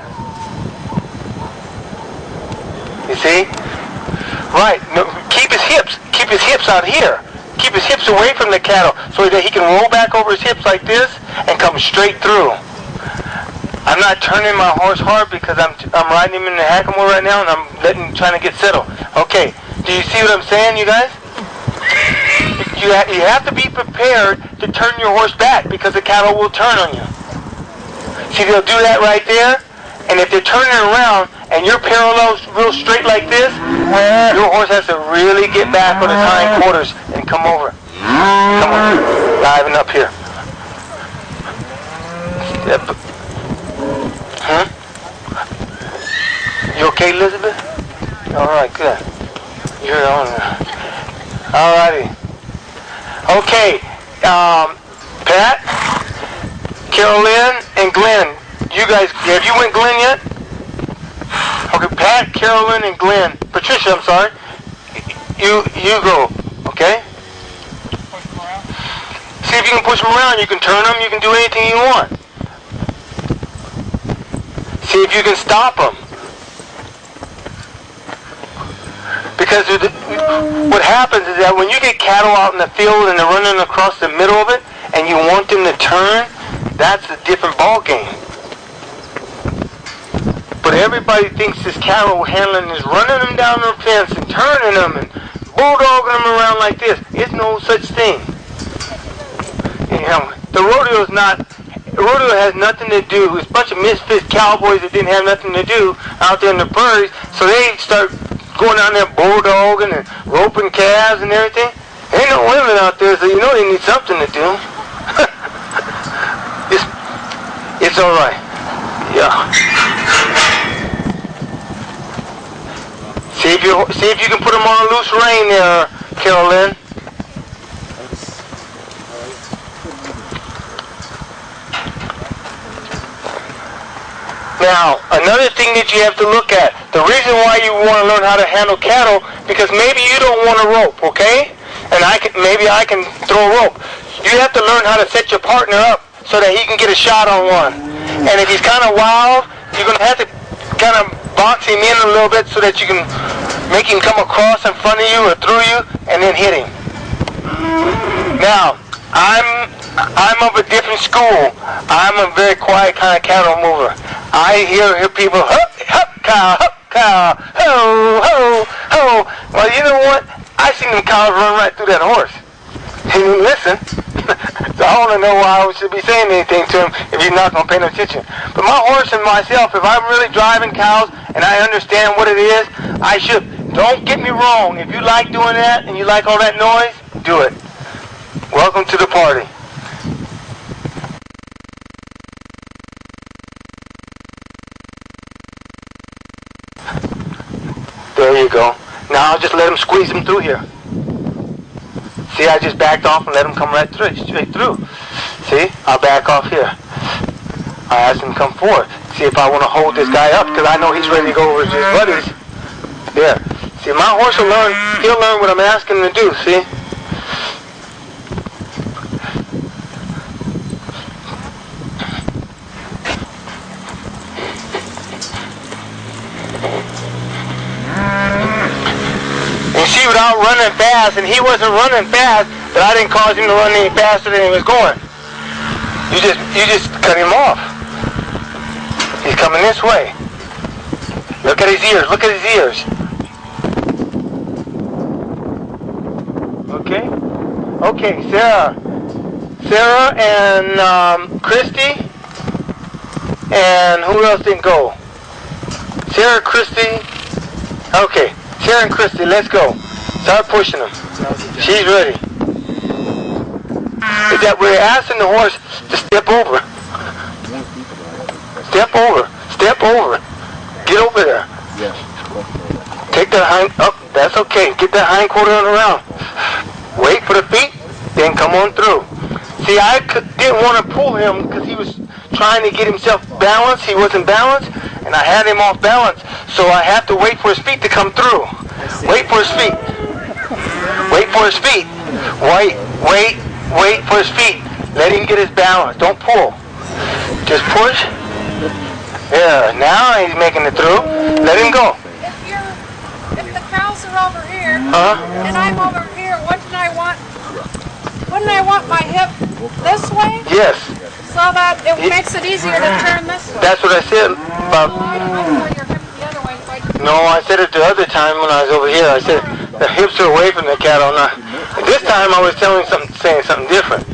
You see? Right, no, keep his hips out here. Keep his hips away from the cattle so that he can roll back over his hips like this and come straight through. I'm not turning my horse hard because I'm riding him in the hackamore right now and I'm trying to get settled. Okay, do you see what I'm saying, you guys? You have to be prepared to turn your horse back because the cattle will turn on you. See, they'll do that right there, and if they're turning around and you're parallel real straight like this, your horse has to really get back on his hind quarters and come over. Come on, diving up here. Step. Huh? You okay, Elizabeth? All right, good. You're on there. All righty. Okay, Pat, Carolyn, and Glenn. You guys, have you went Glenn yet? Okay, Pat, Carolyn, and Glenn. Patricia, I'm sorry. You go, okay?
Push them around.
See if you can push them around. You can turn them. You can do anything you want. See if you can stop them. Because what happens is that when you get cattle out in the field and they're running across the middle of it and you want them to turn, that's a different ball game. But everybody thinks this cattle handling is running them down the fence and turning them and bulldogging them around like this. It's no such thing. You know, the rodeo has nothing to do. It's a bunch of misfit cowboys that didn't have nothing to do out there in the prairies, so they start going down there bulldogging and roping calves and everything. Ain't no women out there, so you know they need something to do. It's all right. Yeah. See if you can put them on a loose rein there, Carolyn. Now, another thing that you have to look at, the reason why you want to learn how to handle cattle, because maybe you don't want a rope, okay? And maybe I can throw a rope. You have to learn how to set your partner up so that he can get a shot on one. And if he's kind of wild, you're going to have to kind of box him in a little bit so that you can make him come across in front of you or through you and then hit him. Now, I'm of a different school. I'm a very quiet kind of cattle mover. I hear people, hup, hup, cow, ho, ho, ho. Well, you know what? I seen them cows run right through that horse. He didn't listen. So I want to know why I should be saying anything to him if he's not going to pay no attention. But my horse and myself, if I'm really driving cows and I understand what it is, I should. Don't get me wrong. If you like doing that and you like all that noise, do it. Welcome to the party. There you go. Now I'll just let him squeeze him through here. See, I just backed off and let him come right through, straight through. See, I'll back off here. I asked him to come forward. See if I want to hold this guy up because I know he's ready to go over to his buddies. There. See, my horse will learn. He'll learn what I'm asking him to do. See. See, without running fast, and he wasn't running fast, but I didn't cause him to run any faster than he was going. You just cut him off. He's coming this way. Look at his ears. Look at his ears. Okay. Okay, Sarah and Christy, and who else didn't go? Sarah, Christy. Okay. Sarah and Christy, let's go. Start pushing them. She's ready. Is that we're asking the horse to step over. Step over. Step over. Get over there. Take that hind up. That's okay. Get that hind quarter on around. Wait for the feet, then come on through. See, I didn't want to pull him because he was trying to get himself balanced. He wasn't balanced, and I had him off balance. So I have to wait for his feet to come through. Wait for his feet. Wait for his feet. Wait for his feet. Let him get his balance. Don't pull. Just push. Yeah, now he's making it through. Let him go.
If the cows are over here, and I'm over here, wouldn't I want my hip this way?
Yes.
So that it makes it easier to turn this way.
That's what I said about...
I thought your hip the other way.
No, I said it the other time when I was over here. I said the hips are away from the cattle. Now, this time I was saying something different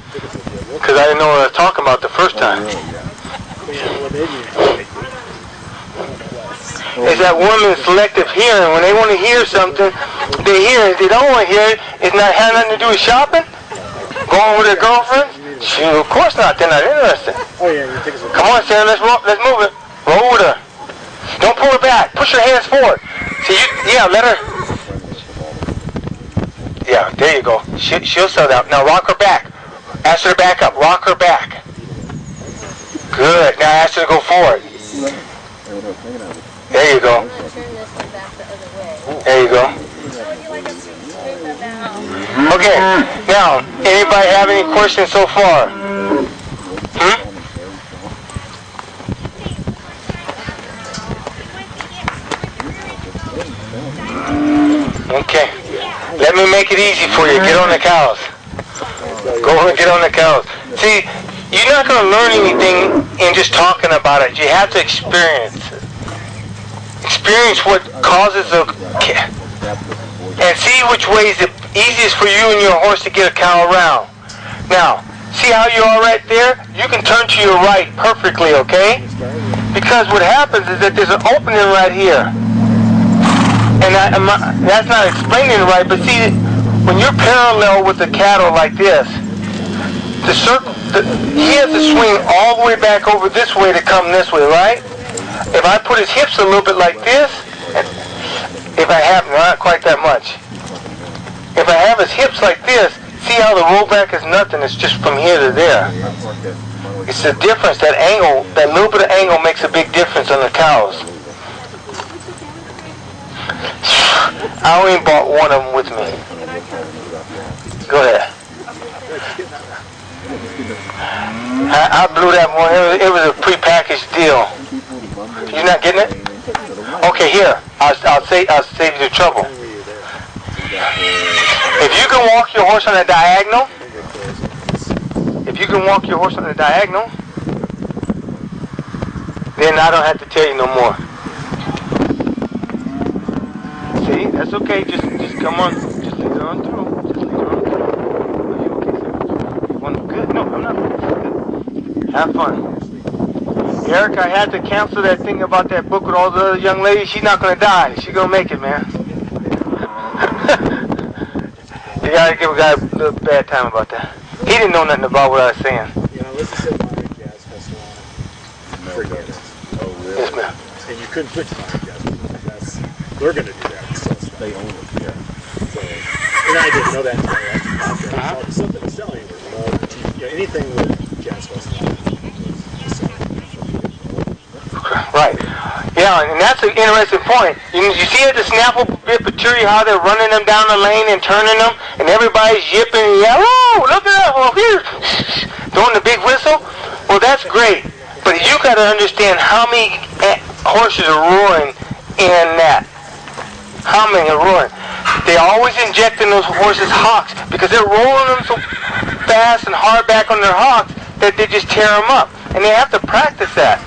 because I didn't know what I was talking about the first time. Is that woman's selective hearing. When they want to hear something, they hear it. If they don't want to hear it, it's not having nothing to do with shopping, going with their girlfriend. Shoot, of course not. They're not interested. Come on, Sarah. Let's move it. Roll with her. Don't pull her back. Push her hands forward. See, let her. Yeah, there you go. She'll settle down. Now rock her back. Ask her to back up. Rock her back. Good. Now ask her to go forward. There you go. There you go. Okay. Now, anybody have any questions so far? Okay. Okay. Let me make it easy for you. Get on the cows. Go and get on the cows. See, you're not going to learn anything in just talking about it. You have to experience it. Experience what causes a... And see which way is the easiest for you and your horse to get a cow around. Now, see how you are right there? You can turn to your right perfectly, okay? Because what happens is that there's an opening right here. And that's not explaining it right, but see, when you're parallel with the cattle like this, he has to swing all the way back over this way to come this way, right? If I put his hips a little bit like this, if I have, not quite that much. If I have his hips like this, see how the rollback is nothing, it's just from here to there. It's the difference, that angle, that little bit of angle makes a big difference on the cows. I only bought one of them with me. Go ahead. I blew that one. It was a pre-packaged deal. You're not getting it? Okay, here. I'll save you the trouble. If you can walk your horse on a diagonal, then I don't have to tell you no more. See, that's okay. Just come on. Just lead it on through. Are you okay, sir? You want good? No, I'm not. Good. Have fun. Eric, I had to cancel that thing about that book with all the other young ladies. She's not going to die. She's going to make it, man. You got to give a guy a little bad time about that. He didn't know nothing about what I was saying.
Let's just say Modern Jazz Festival. Forget it.
Oh, really? Yes, ma'am.
And you couldn't put Modern Jazz Festival. They're going to do that. They own it, yeah. So, and I didn't know that until I saw something was selling. Anything with Jazz Festival.
Right. Yeah, and that's an interesting point. You see at the Snapple Bippeteria how they're running them down the lane and turning them, and everybody's yipping and yelling, oh, look at that, oh, here, throwing the big whistle? Well, that's great. But you got to understand how many horses are roaring in that. How many are roaring? They're always injecting those horses' hocks because they're rolling them so fast and hard back on their hocks that they just tear them up. And they have to practice that.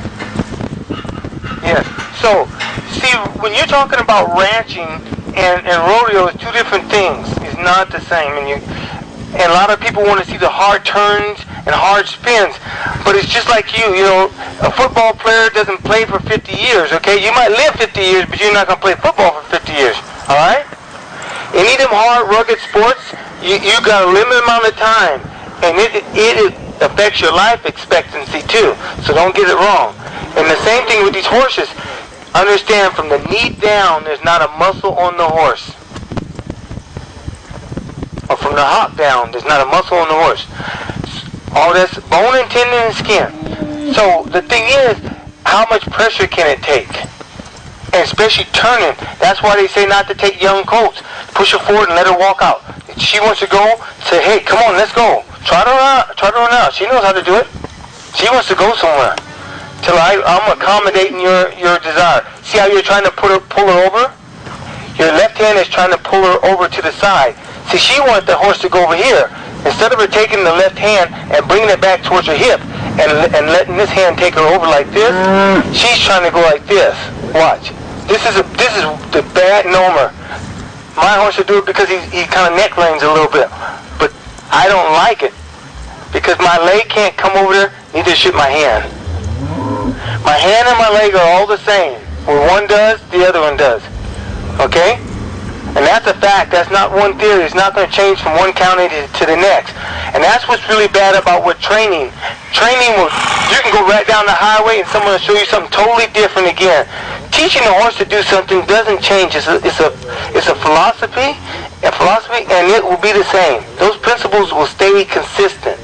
Yes. So, see, when you're talking about ranching and rodeo, it's two different things. It's not the same. And a lot of people want to see the hard turns and hard spins. But it's just like you know, a football player doesn't play for 50 years, okay? You might live 50 years, but you're not going to play football for 50 years, all right? Any of them hard, rugged sports, you got a limited amount of time. And it affects your life expectancy, too. So don't get it wrong. And the same thing with these horses. Understand, from the knee down, there's not a muscle on the horse. Or from the hock down, there's not a muscle on the horse. All that's bone and tendon and skin. So the thing is, how much pressure can it take? And especially turning. That's why they say not to take young colts. Push her forward and let her walk out. If she wants to go, say, hey, come on, let's go. Trot her out. She knows how to do it. She wants to go somewhere. Till I'm accommodating your desire. See how you're trying to pull her over? Your left hand is trying to pull her over to the side. See, she wants the horse to go over here. Instead of her taking the left hand and bringing it back towards her hip and letting this hand take her over like this, she's trying to go like this. Watch. This is the bad normer. My horse will do it because he kind of neck lanes a little bit. But I don't like it because my leg can't come over there, neither should my hand. My hand and my leg are all the same. When one does, the other one does. Okay? And that's a fact. That's not one theory. It's not going to change from one county to the next. And that's what's really bad about with training. Training, you can go right down the highway and someone will show you something totally different again. Teaching a horse to do something doesn't change. It's a philosophy, and it will be the same. Those principles will stay consistent.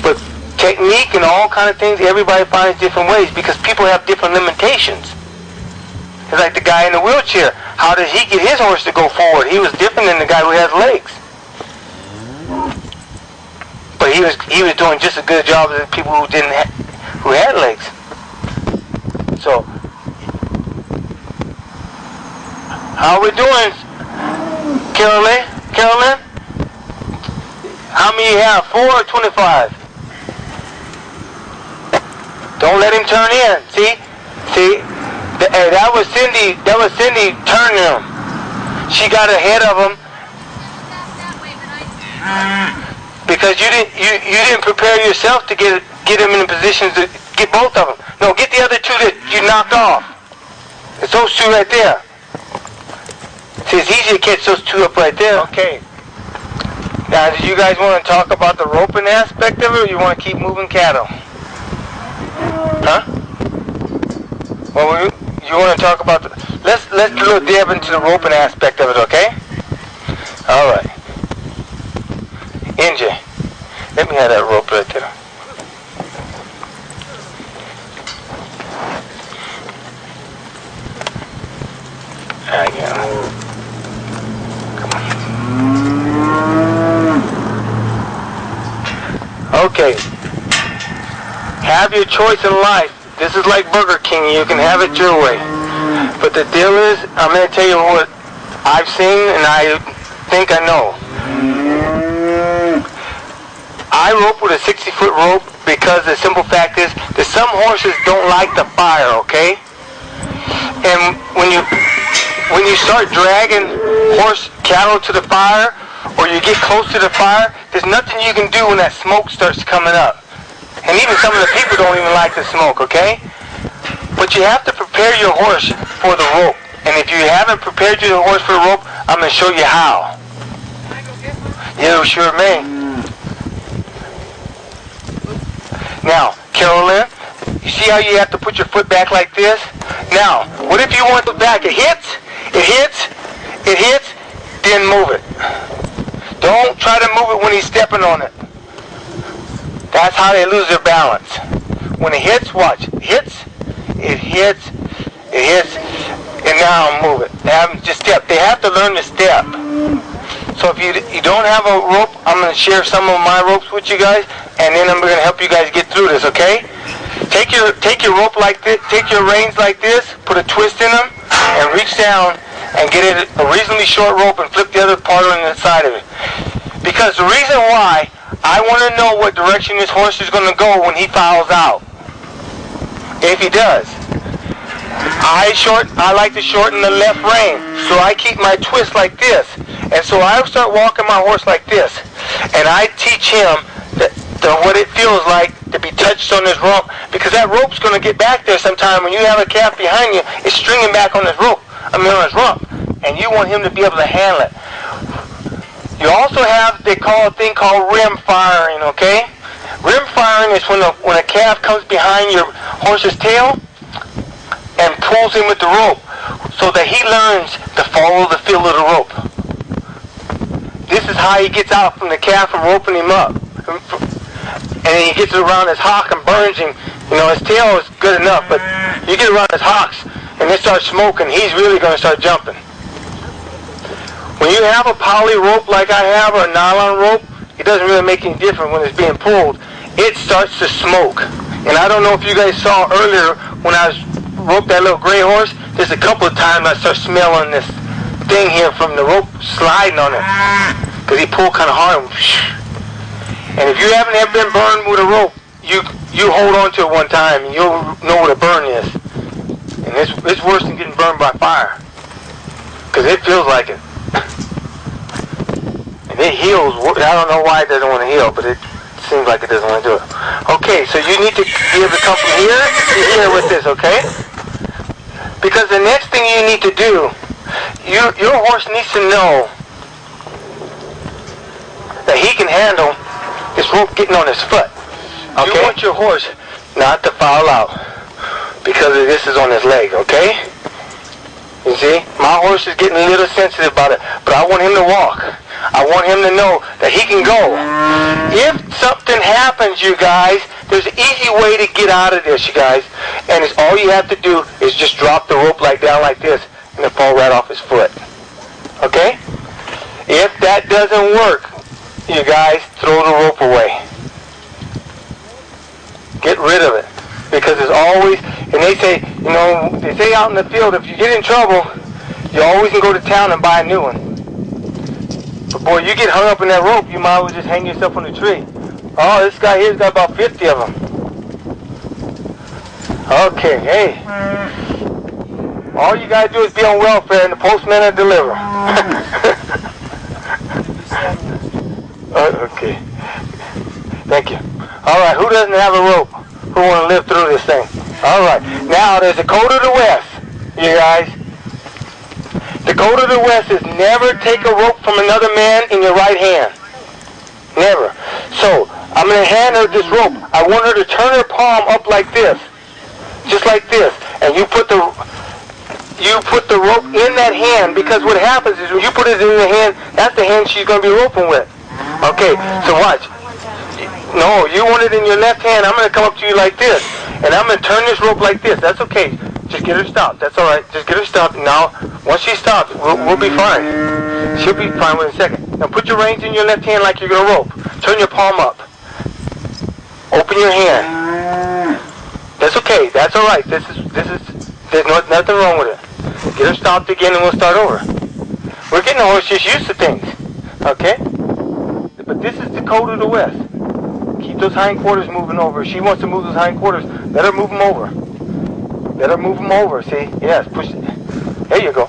But technique and all kind of things, everybody finds different ways because people have different limitations. It's like the guy in the wheelchair. How did he get his horse to go forward? He was different than the guy who has legs. But he was doing just as good a job as the people who had legs. So, how are we doing? Carolyn? Carolyn? How many you have? 4 or 25? Don't let him turn in. See? See? That was Cindy. That was Cindy turning him. She got ahead of him because you didn't prepare yourself to get him in a position to get both of them. No, get the other two that you knocked off. It's those two right there. See, it's easy to catch those two up right there. Okay. Now, do you guys want to talk about the roping aspect of it, or you want to keep moving cattle? Huh? Well, you want to talk about the... Let's do a dab into the roping aspect of it, okay? All right. NJ, let me have that rope right there. Okay. Have your choice in life. This is like Burger King. You can have it your way. But the deal is, I'm going to tell you what I've seen and I think I know. I rope with a 60-foot rope because the simple fact is that some horses don't like the fire, okay? And when you start dragging cattle to the fire, or you get close to the fire, there's nothing you can do when that smoke starts coming up. And even some of the people don't even like the smoke, okay? But you have to prepare your horse for the rope. And if you haven't prepared your horse for the rope, I'm going to show you how. You sure may. Now, Carolyn, you see how you have to put your foot back like this? Now, what if you want the back? It hits, then move it. Don't try to move it when he's stepping on it. That's how they lose their balance. When it hits, watch. It hits, and now move it. They have just step. They have to learn to step. So if you don't have a rope, I'm going to share some of my ropes with you guys, and then I'm going to help you guys get through this, okay? Take your rope like this, take your reins like this, put a twist in them, and reach down and get it a reasonably short rope and flip the other part on the side of it. Because the reason why I want to know what direction this horse is going to go when he fouls out. If he does. I like to shorten the left rein, so I keep my twist like this. And so I start walking my horse like this. And I teach him what it feels like to be touched on his rump, because that rope's going to get back there sometime. When you have a calf behind you, it's stringing back on his rope. on his rump, and you want him to be able to handle it. You also have, they call a thing called rim firing, okay? Rim firing is when a calf comes behind your horse's tail and pulls him with the rope so that he learns to follow the feel of the rope. This is how he gets out from the calf and roping him up. And then he gets around his hock and burns him. You know, his tail is good enough, but you get around his hocks and they start smoking, he's really going to start jumping. When you have a poly rope like I have, or a nylon rope, it doesn't really make any difference when it's being pulled. It starts to smoke. And I don't know if you guys saw earlier when I roped that little gray horse, there's a couple of times I start smelling this thing here from the rope sliding on it. Because he pulled kind of hard. And if you haven't ever been burned with a rope, you hold on to it one time and you'll know what a burn is. And it's worse than getting burned by fire. Because it feels like it. And it heals. I don't know why it doesn't want to heal, but it seems like it doesn't want to do it. Okay, so you need to be able to come from here to here with this, okay? Because the next thing you need to do, your horse needs to know that he can handle this rope getting on his foot. Okay? You want your horse not to foul out because this is on his leg, okay? You see? My horse is getting a little sensitive about it, but I want him to walk. I want him to know that he can go. If something happens, you guys, there's an easy way to get out of this, you guys. And it's all you have to do is just drop the rope down like this, and it'll fall right off his foot. Okay? If that doesn't work, you guys, throw the rope away. Get rid of it. Because there's always, and they say, you know, they say out in the field, if you get in trouble, you always can go to town and buy a new one. But boy, you get hung up in that rope, you might as well just hang yourself on the tree. Oh, this guy here's got about 50 of them. Okay, hey. All you gotta do is be on welfare and the postman will deliver. Okay. Thank you. Alright, who doesn't have a rope? Who want to live through this thing? Alright, now there's a code of the West, you guys. The code of the West is never take a rope from another man in your right hand. Never. So, I'm going to hand her this rope. I want her to turn her palm up like this. Just like this. And you put the rope in that hand, because what happens is when you put it in the hand, that's the hand she's going to be roping with. Okay, so watch. No, you want it in your left hand. I'm going to come up to you like this. And I'm going to turn this rope like this. That's okay. Just get her stopped. That's all right. Just get her stopped. Now, once she's stopped, we'll be fine. She'll be fine in a second. Now, put your reins in your left hand like you're going to rope. Turn your palm up. Open your hand. That's okay. That's all right. There's nothing wrong with it. Get her stopped again and we'll start over. We're getting the horse just used to things. Okay? But this is the code of the West. Keep those hindquarters moving over. If she wants to move those hindquarters, let her move them over. Let her move them over, see? Yes, push it. There you go.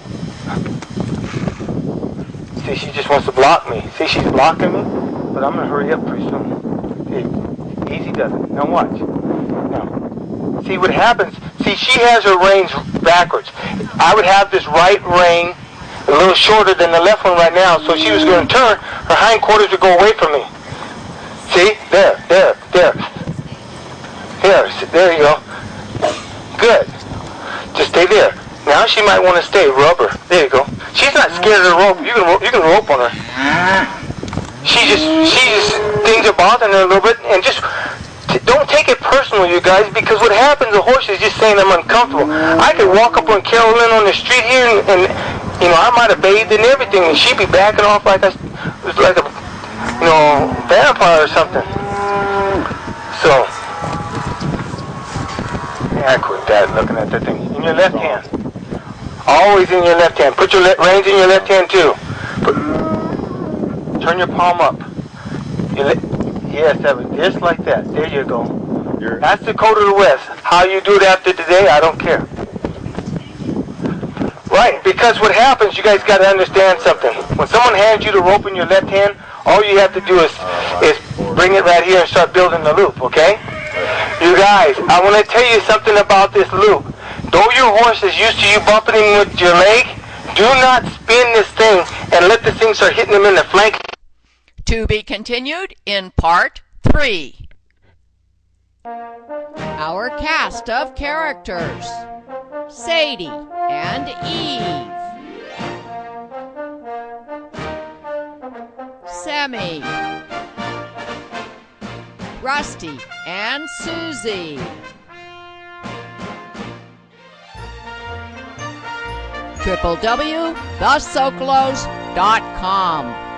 See, she just wants to block me. See, she's blocking me, but I'm going to hurry up pretty soon. See, easy does it. Now watch. Now, see what happens? See, she has her reins backwards. I would have this right rein a little shorter than the left one right now, so she was going to turn, her hindquarters would go away from me. See? There you go. Good. Just stay there. Now she might want to stay. Rub her. There you go. She's not scared of the rope. You can rope on her. She just things are bothering her a little bit, and just don't take it personal, you guys, because what happens, the horse is just saying I'm uncomfortable. I could walk up on Carolyn on the street here, and you know, I might have bathed and everything, and she'd be backing off like I was like a vampire or something. So. I quit that looking at that thing. In your left hand. Always in your left hand. Put your reins in your left hand too. Turn your palm up. Yes, just like that. There you go. That's the code of the West. How you do it after today, I don't care. Right, because what happens, you guys got to understand something. When someone hands you the rope in your left hand, all you have to do is bring it right here and start building the loop, okay? You guys, I want to tell you something about this loop. Though your horse is used to you bumping him with your leg, do not spin this thing and let this thing start hitting him in the flank.
To be continued in part 3. Our cast of characters: Sadie and Eve, Sammy, Rusty and Susie, www.thesocolos.com.